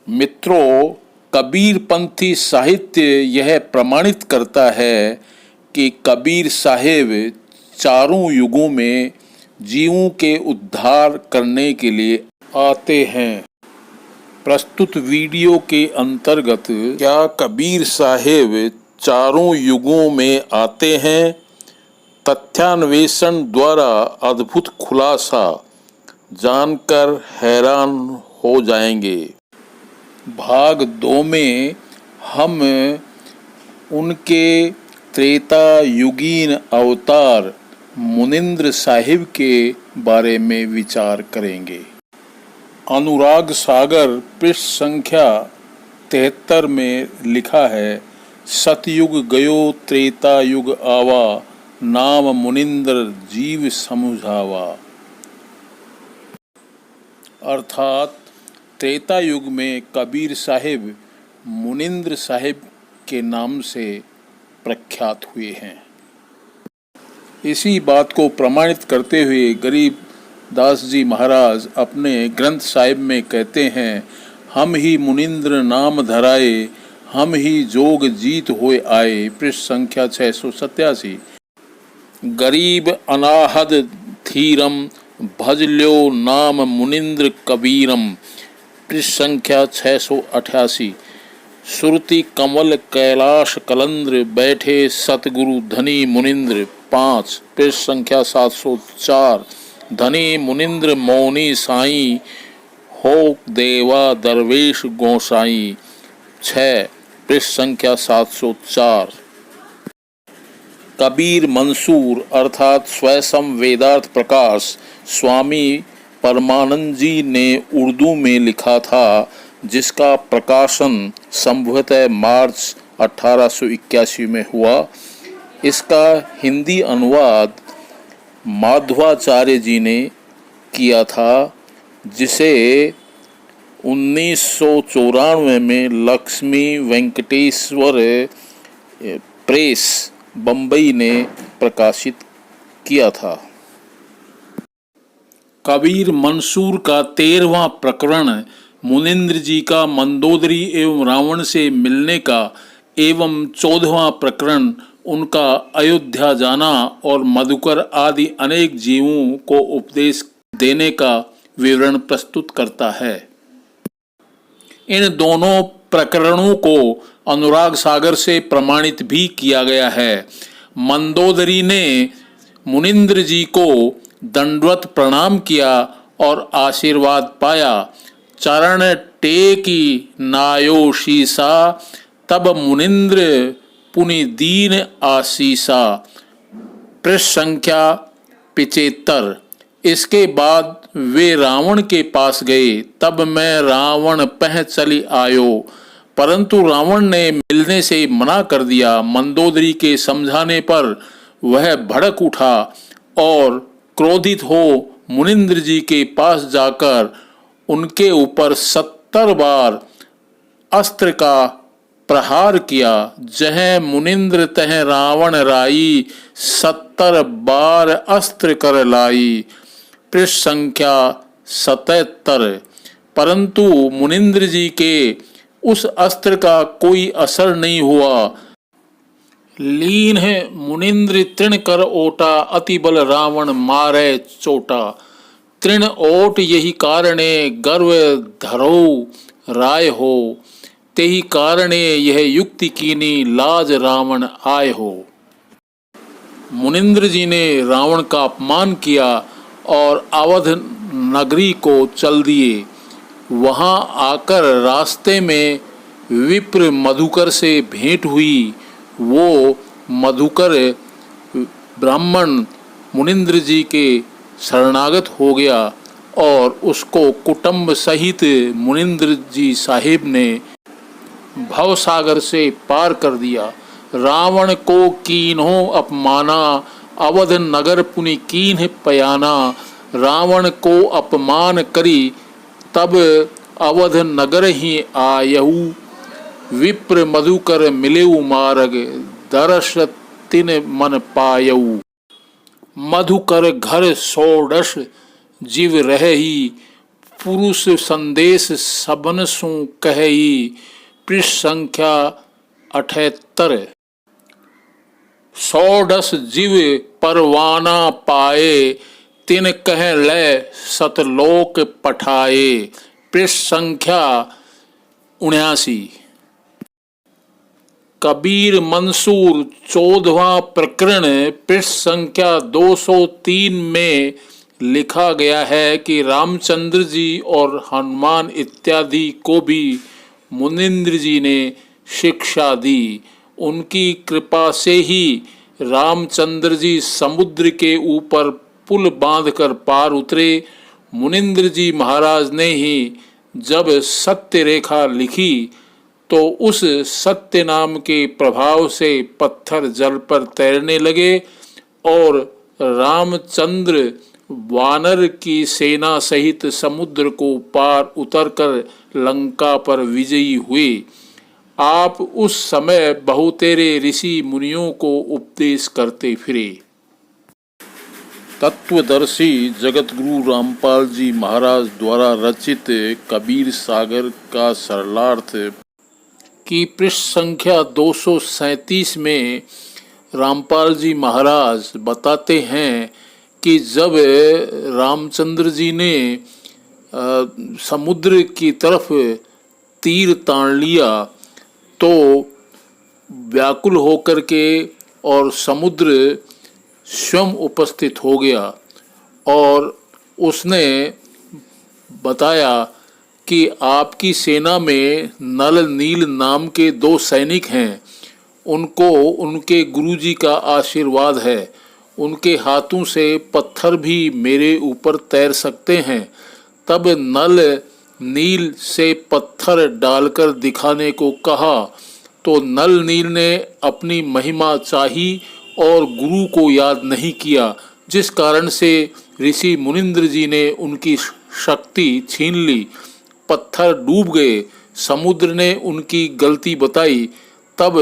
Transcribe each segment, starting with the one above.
मित्रों, कबीरपंथी साहित्य यह प्रमाणित करता है कि कबीर साहेब चारों युगों में जीवों के उद्धार करने के लिए आते हैं। प्रस्तुत वीडियो के अंतर्गत क्या कबीर साहेब चारों युगों में आते हैं? तथ्यान्वेषण द्वारा अद्भुत खुलासा जानकर हैरान हो जाएंगे। भाग 2 में हम उनके त्रेता युगीन अवतार मुनिंद्र साहिब के बारे में विचार करेंगे। अनुराग सागर पृष्ठ संख्या 73 में लिखा है, सतयुग गयो त्रेता युग आवा, नाम मुनिंद्र जीव समुझावा। अर्थात त्रेता युग में कबीर साहिब मुनिंद्र साहिब के नाम से प्रख्यात हुए हैं। इसी बात को प्रमाणित करते हुए गरीब दास जी महाराज अपने ग्रंथ साहिब में कहते हैं, हम ही मुनिंद्र नाम धराए, हम ही जोग जीत होए आए। पृष्ठ संख्या 687। गरीब अनाहद धीरम भज ल्यो नाम मुनिंद्र कबीरम। पृष्ठ संख्या 688। सुरति कमल कैलाश कलंद्र बैठे सतगुरु धनी मुनिंद्र। 5 पृष्ठ संख्या 704। धनी मुनिंद्र मौनी साई, हो देवा दरवेश गोसाई। 6 पृष्ठ संख्या 704। कबीर मंसूर अर्थात स्वयं वेदार्थ प्रकाश स्वामी परमानंद जी ने उर्दू में लिखा था, जिसका प्रकाशन संभवतः मार्च 1881 में हुआ। इसका हिंदी अनुवाद माधवाचार्य जी ने किया था, जिसे 1994 में लक्ष्मी वेंकटेश्वर प्रेस बम्बई ने प्रकाशित किया था। कबीर मंसूर का 13वां प्रकरण मुनिंद्र जी का मंदोदरी एवं रावण से मिलने का एवं 14वां प्रकरण उनका अयोध्या जाना और मधुकर आदि अनेक जीवों को उपदेश देने का विवरण प्रस्तुत करता है। इन दोनों प्रकरणों को अनुराग सागर से प्रमाणित भी किया गया है। मंदोदरी ने मुनिंद्र जी को दंडवत प्रणाम किया और आशीर्वाद पाया। चरण टेकी नायो शीसा, तब मुनिंद्र पुनि दीन आशीसा। पृष्ठ संख्या 75। इसके बाद वे रावण के पास गए, तब मैं रावण पह चली आयो, परंतु रावण ने मिलने से मना कर दिया। मंदोदरी के समझाने पर वह भड़क उठा और क्रोधित हो मुनिंद्र जी के पास जाकर उनके ऊपर 70 बार अस्त्र का प्रहार किया। जह मुनिंद्र तह रावण राई, 70 बार अस्त्र कर लाई। पृष्ठ संख्या 77। परंतु मुनिंद्र जी के उस अस्त्र का कोई असर नहीं हुआ। लीन है मुनिंद्र तृण कर ओटा, अति बल रावण मारे चोटा। तृण ओट यही कारणे, गर्व धरो राय हो, तेही कारणे यह युक्ति कीनी, लाज रावण आय हो। मुनिंद्र जी ने रावण का अपमान किया और अवध नगरी को चल दिए। वहां आकर रास्ते में विप्र मधुकर से भेंट हुई। वो मधुकर ब्राह्मण मुनिंद्र जी के शरणागत हो गया और उसको कुटुंब सहित मुनिंद्र जी साहिब ने भवसागर से पार कर दिया। रावण को कीन्हो अपमाना, अवध नगर पुनि कीन्ह पयाना। रावण को अपमान करी, तब अवध नगर ही आयहु, विप्र मधुकर मिलेउ मार्ग, दरस तिन मन पायऊ। मधुकर घर 16 जीव रहे ही, पुरुष संदेश सबन सु कहई, पृष्ठ संख्या 78। 110 जीव परवाना पाए, तिन कह लय सतलोक पठाए, पृष्ठ संख्या 79। कबीर मंसूर 14वां प्रकरण पृष्ठ संख्या 203 में लिखा गया है कि रामचंद्र जी और हनुमान इत्यादि को भी मुनिंद्र जी ने शिक्षा दी। उनकी कृपा से ही रामचंद्र जी समुद्र के ऊपर पुल बांधकर पार उतरे। मुनिंद्र जी महाराज ने ही जब सत्य रेखा लिखी तो उस सत्य नाम के प्रभाव से पत्थर जल पर तैरने लगे और रामचंद्र वानर की सेना सहित समुद्र को पार उतरकर लंका पर विजयी हुए। आप उस समय बहुतेरे ऋषि मुनियों को उपदेश करते फिरे। तत्वदर्शी जगतगुरु रामपाल जी महाराज द्वारा रचित कबीर सागर का सरलार्थ की पृष्ठ संख्या 237 में रामपाल जी महाराज बताते हैं कि जब रामचंद्र जी ने समुद्र की तरफ तीर तान लिया तो व्याकुल होकर के और समुद्र स्वयं उपस्थित हो गया और उसने बताया कि आपकी सेना में नल नील नाम के 2 सैनिक हैं, उनको उनके गुरुजी का आशीर्वाद है, उनके हाथों से पत्थर भी मेरे ऊपर तैर सकते हैं। तब नल नील से पत्थर डालकर दिखाने को कहा तो नल नील ने अपनी महिमा चाही और गुरु को याद नहीं किया, जिस कारण से ऋषि मुनिंद्र जी ने उनकी शक्ति छीन ली। पत्थर डूब गए, समुद्र ने उनकी गलती बताई। तब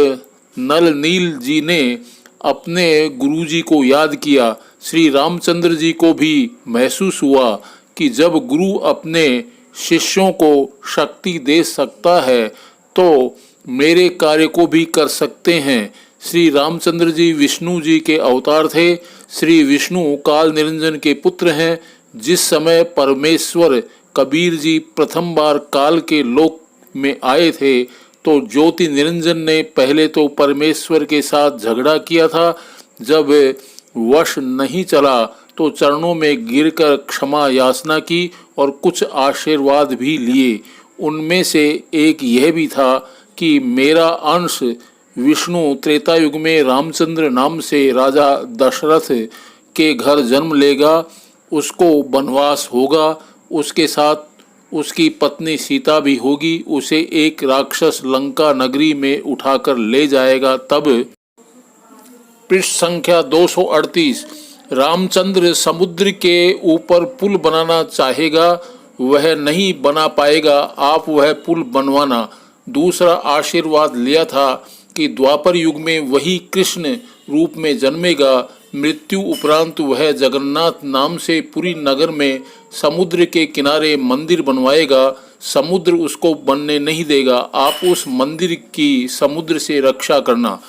नल नील जी ने अपने गुरुजी को याद किया। श्री रामचंद्र जी को भी महसूस हुआ कि जब गुरु अपने शिष्यों को शक्ति दे सकता है तो मेरे कार्य को भी कर सकते हैं। श्री रामचंद्र जी विष्णु जी के अवतार थे। श्री विष्णु काल निरंजन के पुत्र हैं। जिस समय परमेश्वर कबीर जी प्रथम बार काल के लोक में आए थे तो ज्योति निरंजन ने पहले तो परमेश्वर के साथ झगड़ा किया था। जब वश नहीं चला तो चरणों में गिरकर क्षमा याचना की और कुछ आशीर्वाद भी लिए। उनमें से एक यह भी था कि मेरा अंश विष्णु त्रेता युग में रामचंद्र नाम से राजा दशरथ के घर जन्म लेगा, उसको वनवास होगा, उसके साथ उसकी पत्नी सीता भी होगी, उसे एक राक्षस लंका नगरी में उठाकर ले जाएगा। तब पृष्ठ संख्या 238 रामचंद्र समुद्र के ऊपर पुल बनाना चाहेगा, वह नहीं बना पाएगा, आप वह पुल बनवाना। दूसरा आशीर्वाद लिया था कि द्वापर युग में वही कृष्ण रूप में जन्मेगा। मृत्यु उपरांत वह जगन्नाथ नाम से पुरी नगर में समुद्र के किनारे मंदिर बनवाएगा। समुद्र उसको बनने नहीं देगा, आप उस मंदिर की समुद्र से रक्षा करना।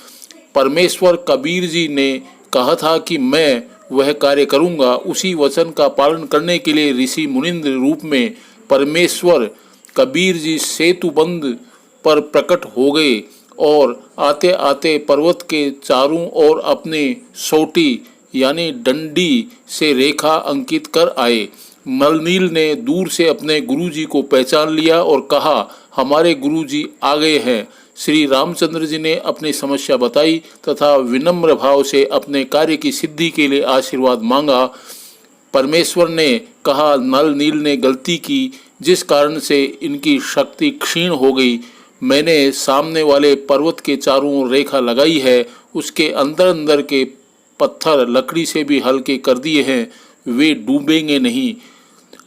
परमेश्वर कबीर जी ने कहा था कि मैं वह कार्य करूंगा। उसी वचन का पालन करने के लिए ऋषि मुनिंद्र रूप में परमेश्वर कबीर जी सेतुबंध पर प्रकट हो गए और आते आते पर्वत के चारों ओर अपने सोटी यानी डंडी से रेखा अंकित कर आए। नलनील ने दूर से अपने गुरुजी को पहचान लिया और कहा, हमारे गुरुजी आ गए हैं। श्री रामचंद्र जी ने अपनी समस्या बताई तथा विनम्र भाव से अपने कार्य की सिद्धि के लिए आशीर्वाद मांगा। परमेश्वर ने कहा, नल नील ने गलती की जिस कारण से इनकी शक्ति क्षीण हो गई। मैंने सामने वाले पर्वत के चारों ओर रेखा लगाई है, उसके अंदर अंदर के पत्थर लकड़ी से भी हल्के कर दिए हैं, वे डूबेंगे नहीं।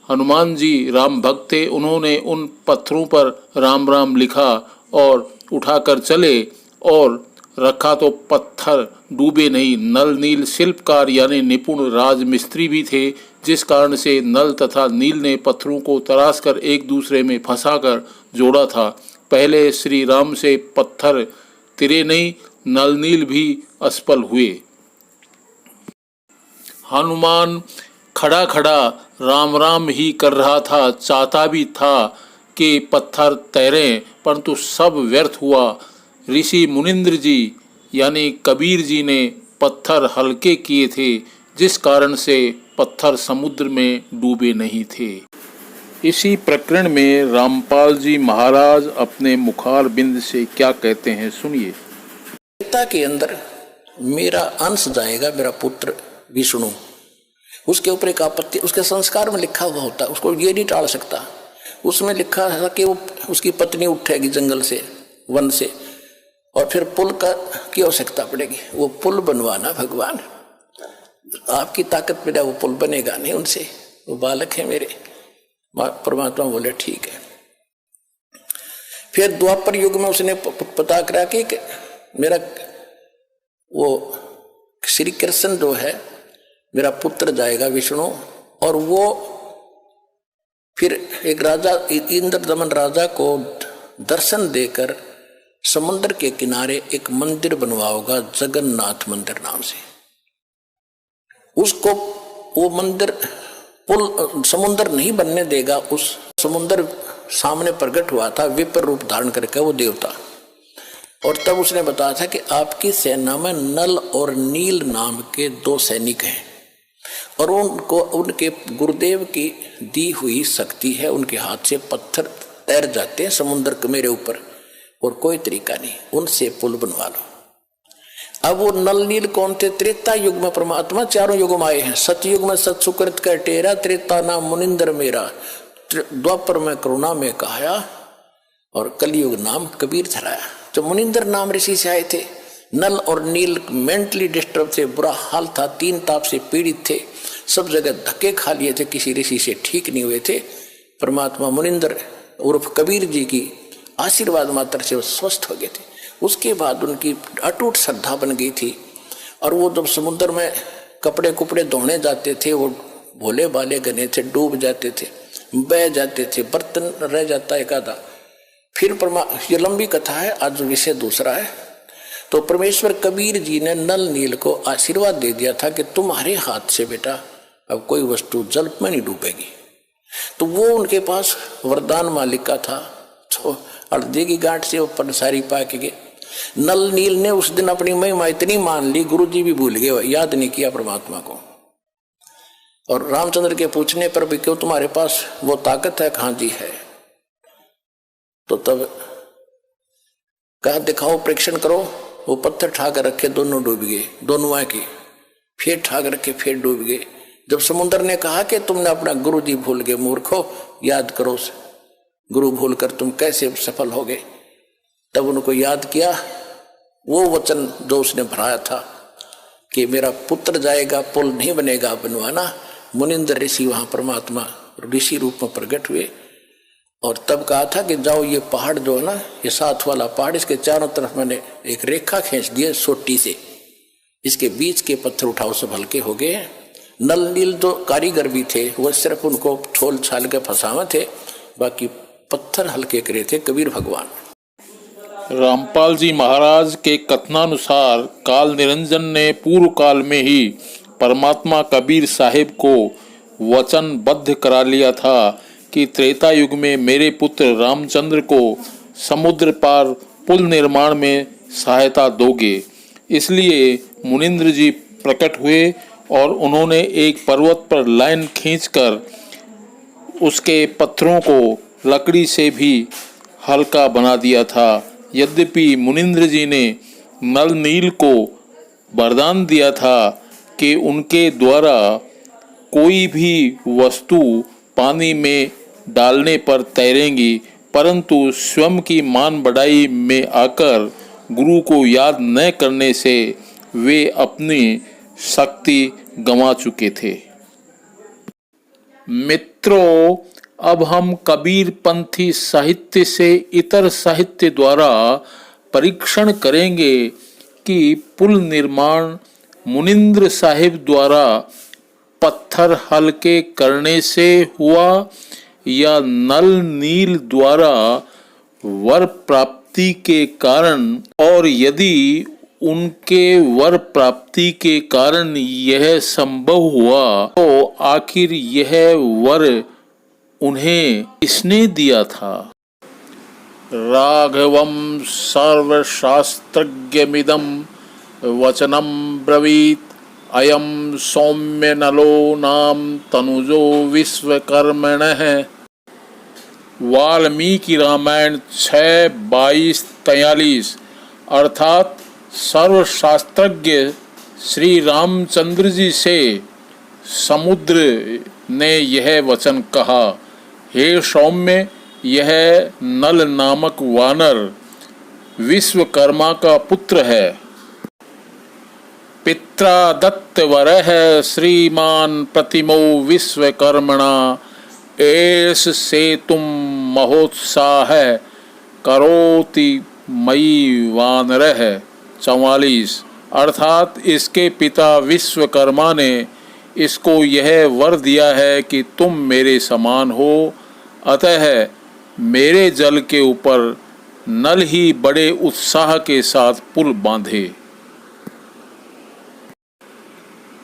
हनुमान जी राम भक्त थे, उन्होंने उन पत्थरों पर राम राम लिखा और उठाकर चले और रखा तो पत्थर डूबे नहीं। नल नील शिल्पकार यानी निपुण राजमिस्त्री भी थे, जिस कारण से नल तथा नील ने पत्थरों को तराशकर एक दूसरे में फंसाकर जोड़ा था। पहले श्री राम से पत्थर तिरे नहीं, नल नील भी असफल हुए। हनुमान खड़ा खड़ा राम राम ही कर रहा था, चाहता भी था कि पत्थर तैरें, परंतु सब व्यर्थ हुआ। ऋषि मुनिंद्र जी यानी कबीर जी ने पत्थर हल्के किए थे, जिस कारण से पत्थर समुद्र में डूबे नहीं थे। इसी प्रकरण में रामपाल जी महाराज अपने मुखार बिंद से क्या कहते हैं, सुनिए। त्रेता के अंदर मेरा अंश जाएगा, मेरा पुत्र विष्णु, उसके ऊपर एक आपत्ति उसके संस्कार में लिखा हुआ होता, उसको ये नहीं टाल सकता। उसमें लिखा था कि वो उसकी पत्नी उठेगी जंगल से, वन से, और फिर पुल का की आवश्यकता पड़ेगी। वो पुल बनवाना भगवान, आपकी ताकत में वो पुल बनेगा नहीं उनसे, वो बालक है मेरे। परमात्मा बोले ठीक है। फिर द्वापर युग में उसने पता करा कि मेरा वो श्री कृष्ण जो है मेरा पुत्र जाएगा विष्णु, और वो फिर एक राजा इंद्र दमन राजा को दर्शन देकर समुद्र के किनारे एक मंदिर बनवाओगा जगन्नाथ मंदिर नाम से। उसको वो मंदिर पुल समुद्र नहीं बनने देगा। उस समुद्र सामने प्रकट हुआ था विप्र रूप धारण करके वो देवता, और तब उसने बताया था कि आपकी सेना में नल और नील नाम के 2 सैनिक हैं, और उनको उनके गुरुदेव की दी हुई शक्ति है, उनके हाथ से पत्थर तैर जाते हैं समुद्र के मेरे ऊपर, और कोई तरीका नहीं, उनसे पुल बनवा लो। अब वो नल नील कौन थे? त्रेता युग में परमात्मा चारों युग में आए हैं। सतयुग में सत सुकृत का टेरा, त्रेता नाम मुनिंदर मेरा, द्वापर में करुणा में कहाया, और कलयुग नाम कबीर धराया। जो मुनिंदर नाम ऋषि से आए थे, नल और नील मेंटली डिस्टर्ब थे, बुरा हाल था, 3 ताप से पीड़ित थे, सब जगह धक्के खा लिए थे, किसी ऋषि से ठीक नहीं हुए थे। परमात्मा मुनिंदर उर्फ कबीर जी की आशीर्वाद मात्र से वो स्वस्थ हो गए थे। उसके बाद उनकी अटूट श्रद्धा बन गई थी, और वो जब समुद्र में कपड़े कुपड़े धोने जाते थे, वो भोले भाले गने थे, डूब जाते थे, बह जाते थे, बर्तन रह जाता एक आधा। फिर ये लंबी कथा है, आज विषय दूसरा है। तो परमेश्वर कबीर जी ने नल नील को आशीर्वाद दे दिया था कि तुम्हारे हाथ से बेटा अब कोई वस्तु जल में नहीं डूबेगी। तो वो उनके पास वरदान मालिक का था, तो हल्दी की गांठ से वो पंसारी पा के गए। नल नील ने उस दिन अपनी महिमा इतनी मान ली, गुरु जी भी भूल गए, याद नहीं किया परमात्मा को। और रामचंद्र के पूछने पर भी क्यों तुम्हारे पास वो ताकत है? कहाँ जी है। तो तब कहा दिखाओ, परीक्षण करो। वो पत्थर ठाकर रखे, दोनों डूब गए, दोनों आके फिर ठाक रखे, फिर डूब गए। जब समुद्र ने कहा कि तुमने अपना गुरु जी भूल गए, मूर्खो, याद करो गुरु भूल कर तुम कैसे सफल हो गए, तब उनको याद किया वो वचन जो उसने भराया था कि मेरा पुत्र जाएगा, पुल नहीं बनेगा बनवाना। मुनिंदर ऋषि वहां परमात्मा ऋषि रूप में प्रकट हुए, और तब कहा था कि जाओ ये पहाड़ जो है ना, ये 7 वाला पहाड़, इसके चारों तरफ मैंने एक रेखा खींच दी है सोटी से, इसके बीच के पत्थर उठाओ, सब हल्के हो गए हैं। नल नील जो कारीगर भी थे वो सिर्फ उनको छोल छाल के फंसावे थे, बाकी पत्थर हल्के करे थे कबीर भगवान। रामपाल जी महाराज के कथनानुसार काल निरंजन ने पूर्व काल में ही परमात्मा कबीर साहिब को वचनबद्ध करा लिया था कि त्रेता युग में मेरे पुत्र रामचंद्र को समुद्र पार पुल निर्माण में सहायता दोगे। इसलिए मुनिंद्र जी प्रकट हुए और उन्होंने एक पर्वत पर लाइन खींचकर उसके पत्थरों को लकड़ी से भी हल्का बना दिया था। यद्यपि मुनिंद्र जी ने नल नील को वरदान दिया था कि उनके द्वारा कोई भी वस्तु पानी में डालने पर तैरेंगी, परंतु स्वयं की मान बढ़ाई में आकर गुरु को याद न करने से वे अपनी शक्ति गंवा चुके थे। मित्रों, अब हम कबीर पंथी साहित्य से इतर साहित्य द्वारा परीक्षण करेंगे कि पुल निर्माण मुनिंद्र साहिब द्वारा पत्थर हल्के करने से हुआ या नल नील द्वारा वर प्राप्ति के कारण, और यदि उनके वर प्राप्ति के कारण यह संभव हुआ तो आखिर यह वर उन्हें किसने दिया था। राघवम सर्वशास्त्रज्ञमिदं वचनम ब्रवीत अयम सौम्य नलो नाम तनुजो विश्वकर्मणः। वाल्मीकि रामायण 6:22-43 अर्थात सर्वशास्त्रज्ञ श्री रामचंद्र जी से समुद्र ने यह वचन कहा, हे सौम्य, यह नल नामक वानर विश्वकर्मा का पुत्र है। पित्रा दत्त वरः श्रीमान प्रतिमो विश्वकर्मणा एष से तुम महोत्साह करोति मई वानरः। 44 अर्थात इसके पिता विश्वकर्मा ने इसको यह वर दिया है कि तुम मेरे समान हो, अतः मेरे जल के ऊपर नल ही बड़े उत्साह के साथ पुल बांधे।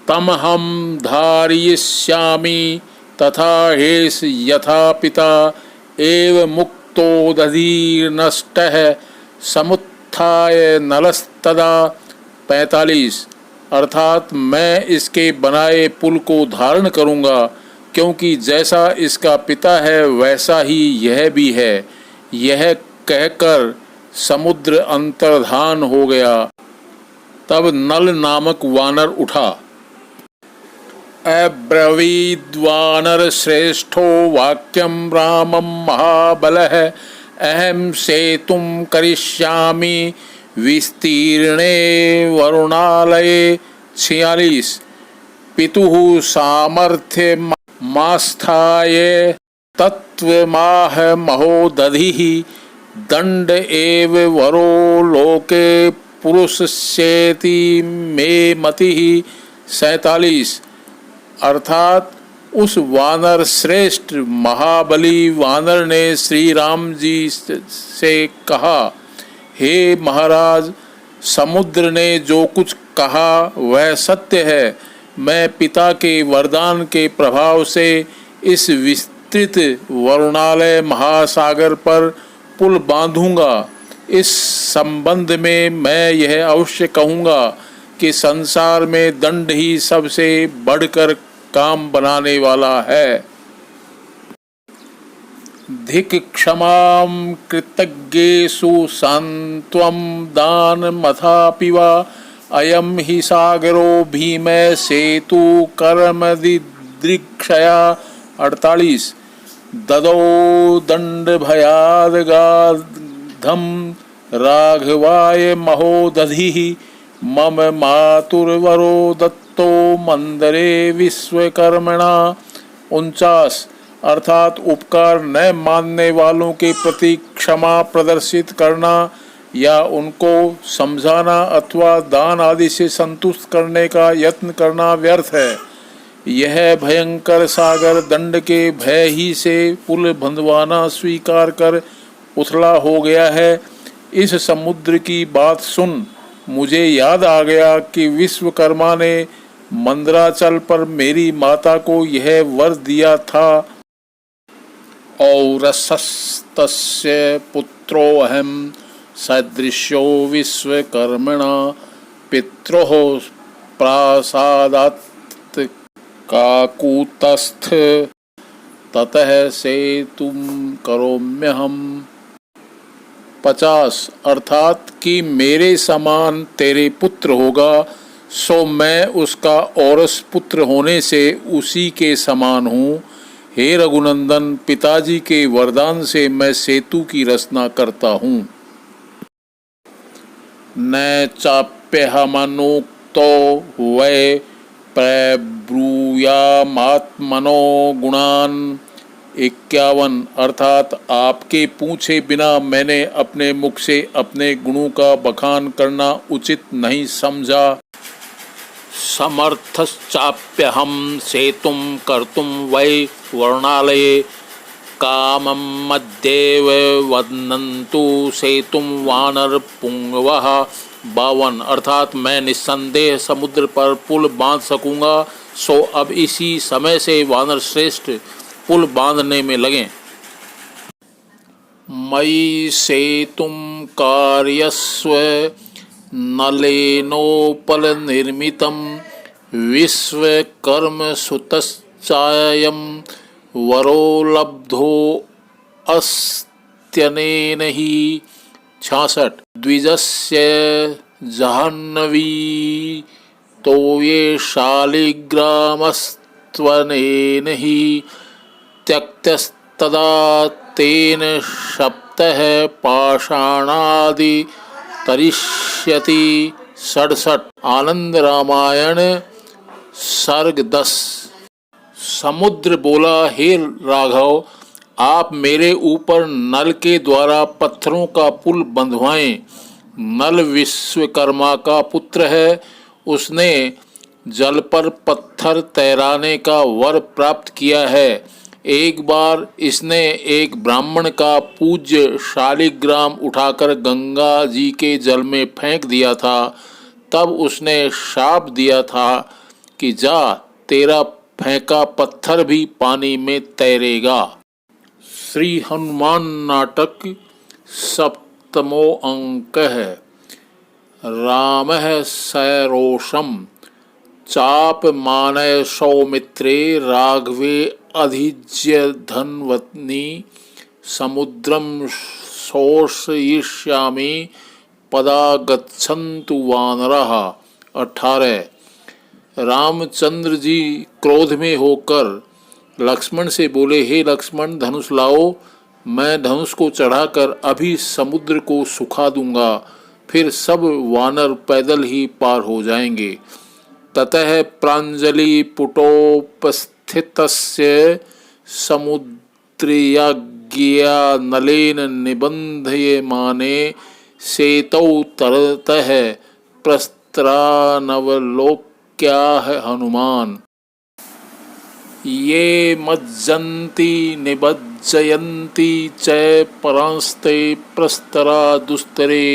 तमहम धारयिष्यामि तथा हेष यथा पिता एव मुक्तो दधीर्नष्टः समुत्थाय नलस्तदा। 45 अर्थात मैं इसके बनाए पुल को धारण करूँगा, क्योंकि जैसा इसका पिता है वैसा ही यह भी है। यह कहकर समुद्र अंतर्धान हो गया। तब नल नामक वानर उठा। अब्रवीद्वानर श्रेष्ठो वाक्यम रामम महाबलः अहम सेतुं करिष्यामि विस्तीर्णे वरुणालये। 46 पितुः सामर्थ्य मास्थाय तत्वमाह महोदधिः दंड एव वरो लोके पुरुषस्येति मे मतिः। 47 अर्थात उस वानर श्रेष्ठ महाबली वानर ने श्री राम जी से कहा, हे महाराज, समुद्र ने जो कुछ कहा वह सत्य है। मैं पिता के वरदान के प्रभाव से इस विस्तृत वरुणालय महासागर पर पुल बांधूंगा। इस संबंध में मैं यह अवश्य कहूँगा कि संसार में दंड ही सबसे बढ़कर काम बनाने वाला है। धिक क्षमां कृतज्ञेषु सांत्वं दानमथापि वा अयं हि सागरो भीमः सेतु कर्मदिदृक्षया। 48 ददौ दंड भयादगाधम राघवाय महोदधिः मम मातुर्वरो दत्तो मंदरे विश्वकर्मणा। 49 अर्थात उपकार न मानने वालों के प्रति क्षमा प्रदर्शित करना या उनको समझाना अथवा दान आदि से संतुष्ट करने का यत्न करना व्यर्थ है। यह भयंकर सागर दंड के भय ही से पुल बंधवाना स्वीकार कर उथला हो गया है। इस समुद्र की बात सुन मुझे याद आ गया कि विश्वकर्मा ने मंदराचल पर मेरी माता को यह वर दिया था। औरसस्तस्य पुत्रोऽहं सदृशो विश्वकर्मणा पित्रोः प्रासादात् काकुतस्थ ततः सेतुं करोम्यहम्। 50 अर्थात कि मेरे समान तेरे पुत्र होगा, सो मैं उसका औरस पुत्र होने से उसी के समान हूँ। हे रघुनंदन, पिताजी के वरदान से मैं सेतु की रचना करता हूँ। न चाप्यहमनुक्तो वै प्रब्रूयामात्मनो गुणान् 51 अर्थात आपके पूछे बिना मैंने अपने मुख से अपने गुणों का बखान करना उचित नहीं समझा। समर्थश्चाप्यहं सेतुं कर्तुं वै वर्णालये कामं मद्येव वदन्तु सेतुं वानर पुंगवः। 52 अर्थात मैं निस्संदेह समुद्र पर पुल बांध सकूंगा, सो अब इसी समय से वानर श्रेष्ठ पुल बांधने में लगें। मयि सेतुं कार्यस्व नलेनोपल निर्मितं विश्वकर्म सुतश्चायं वरो लब्धो अस्त्यनेन ही। 66 द्विजस्य जह्नवी तो ये शालिग्रामस्त्वनेन ही त्यक्तस्तदा तेन सप्तः पाषाणादि तरिष्यति। 67 आनंद रामायण सर्ग 10। समुद्र बोला, हे राघव, आप मेरे ऊपर नल के द्वारा पत्थरों का पुल बंधवाएं। नल विश्वकर्मा का पुत्र है, उसने जल पर पत्थर तैराने का वर प्राप्त किया है। एक बार इसने एक ब्राह्मण का पूज्य शालिग्राम उठाकर गंगा जी के जल में फेंक दिया था। तब उसने शाप दिया था कि जा, तेरा फेंका पत्थर भी पानी में तैरेगा। श्री हनुमान नाटक 7वां अंक है। रामः सरोषम चाप मानय सौमित्रे राघवे अधिज्य धन्वत्नी समुद्रम शोषयिष्यामि पदा गच्छन्तु वानरः। 18 रामचंद्र जी क्रोध में होकर लक्ष्मण से बोले, हे लक्ष्मण, धनुष लाओ, मैं धनुष को चढ़ाकर अभी समुद्र को सुखा दूंगा, फिर सब वानर पैदल ही पार हो जाएंगे। ततः प्रांजलि पुटोपस्थितस्य समुद्रयाज्ञया नलेन निबन्धयमाने सेतौ तरतः प्रस्त्रानवलोक्याह हनुमान। ये मज्जन्ति निबज्जयन्ति च परांस्ते प्रस्तरा दुस्तरे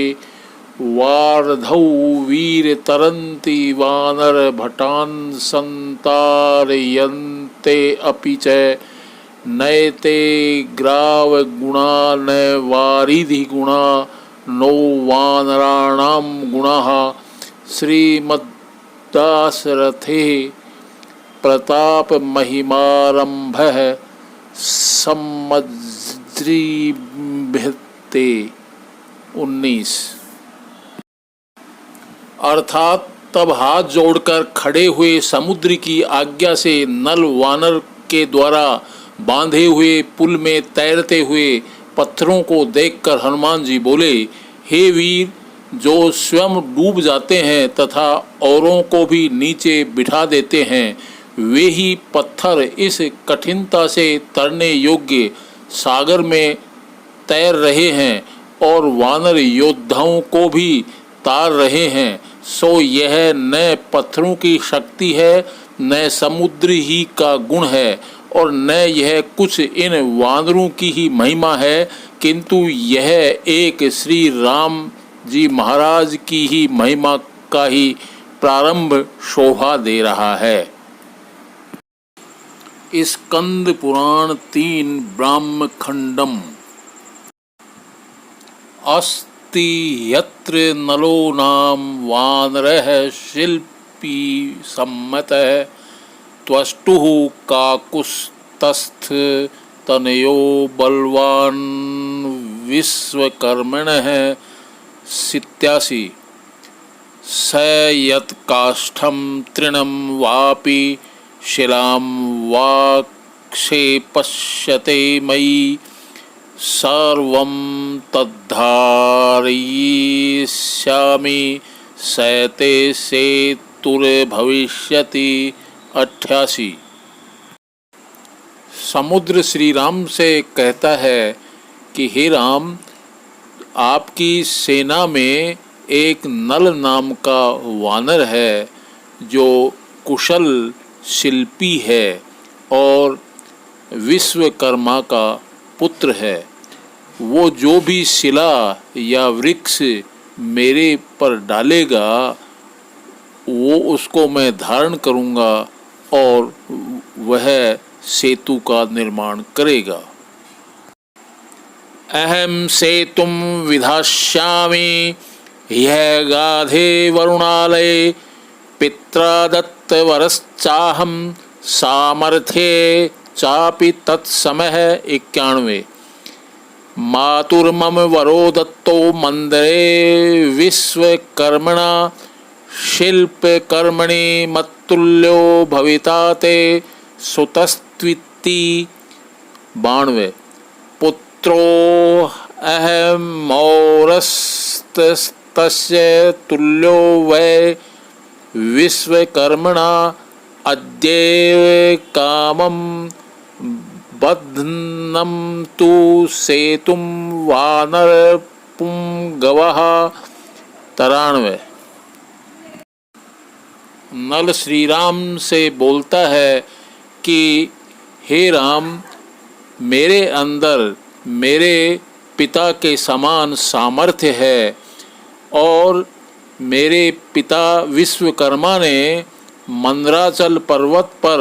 वार्धौ वीरतरन्ति वानर भटान् संतारयन्ते अपि च नैते ग्रावगुणा न वारिधि गुणा नो वानराणां गुणाः। श्रीमद्दाशरथे प्रताप महिमारंभः सम्मज्रीभित्ते। 19 अर्थात तब हाथ जोड़कर खड़े हुए समुद्र की आज्ञा से नल वानर के द्वारा बांधे हुए पुल में तैरते हुए पत्थरों को देखकर हनुमान जी बोले, हे वीर, जो स्वयं डूब जाते हैं तथा औरों को भी नीचे बिठा देते हैं, वे ही पत्थर इस कठिनता से तरने योग्य सागर में तैर रहे हैं और वानर योद्धाओं को भी तार रहे हैं। सो यह न पत्थरों की शक्ति है, न समुद्र ही का गुण है, और न यह कुछ इन वानरों की ही महिमा है, किंतु यह एक श्री राम जी महाराज की ही महिमा का ही प्रारंभ शोभा दे रहा है। स्कंद पुराण 3 ब्रह्मखंडम। अस्ति यत्र नलो नाम वानरः शिल्पी सम्मतः त्वष्टुः काकुस्तस्थ तनयो बलवान् विश्वकर्मणः। 87 स यत्काष्ठं तृणं वापि शिलां वा क्षेपश्यते मयि सर्वं तद्धारयिष्यामि सैते सेतुर्भविष्यति। 88 समुद्र श्री राम से कहता है कि हे राम, आपकी सेना में एक नल नाम का वानर है जो कुशल शिल्पी है और विश्वकर्मा का पुत्र है। वो जो भी शिला या वृक्ष मेरे पर डालेगा वो उसको मैं धारण करूँगा और वह सेतु का निर्माण करेगा। अहम सेतुम विधास्यामि यह गाधे वरुणालये पित्रा दत्त वरश्चाहम सामर्थ्ये चापि तत्समः 91। मातुर्मम वरो दत्तो मंदिरे विश्वकर्मणा शिल्पकर्मणि मत्तुल्यो भविता ते सुतस्त्विति 92। पुत्रो अहम मौरस्तस्य तुल्यो वै विश्वकर्मणा अद्यैव कामं बध्नं तु सेतुं वानरपुंगवः 93। नल श्री राम से बोलता है कि हे राम, मेरे अंदर मेरे पिता के समान सामर्थ्य है और मेरे पिता विश्वकर्मा ने मंदराचल पर्वत पर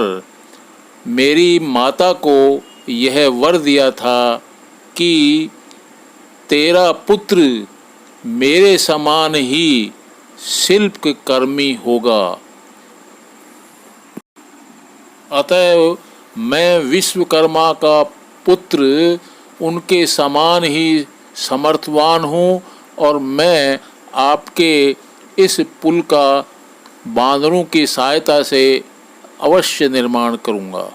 मेरी माता को यह वर दिया था कि तेरा पुत्र मेरे समान ही शिल्पकर्मी होगा। अतएव मैं विश्वकर्मा का पुत्र उनके समान ही समर्थवान हूँ और मैं आपके इस पुल का बांदरों की सहायता से अवश्य निर्माण करूँगा।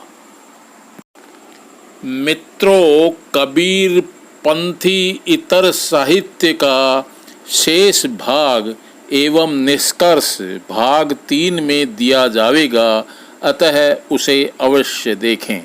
मित्रों, कबीर पंथी इतर साहित्य का शेष भाग एवं निष्कर्ष भाग 3 में दिया जाएगा, अतः उसे अवश्य देखें।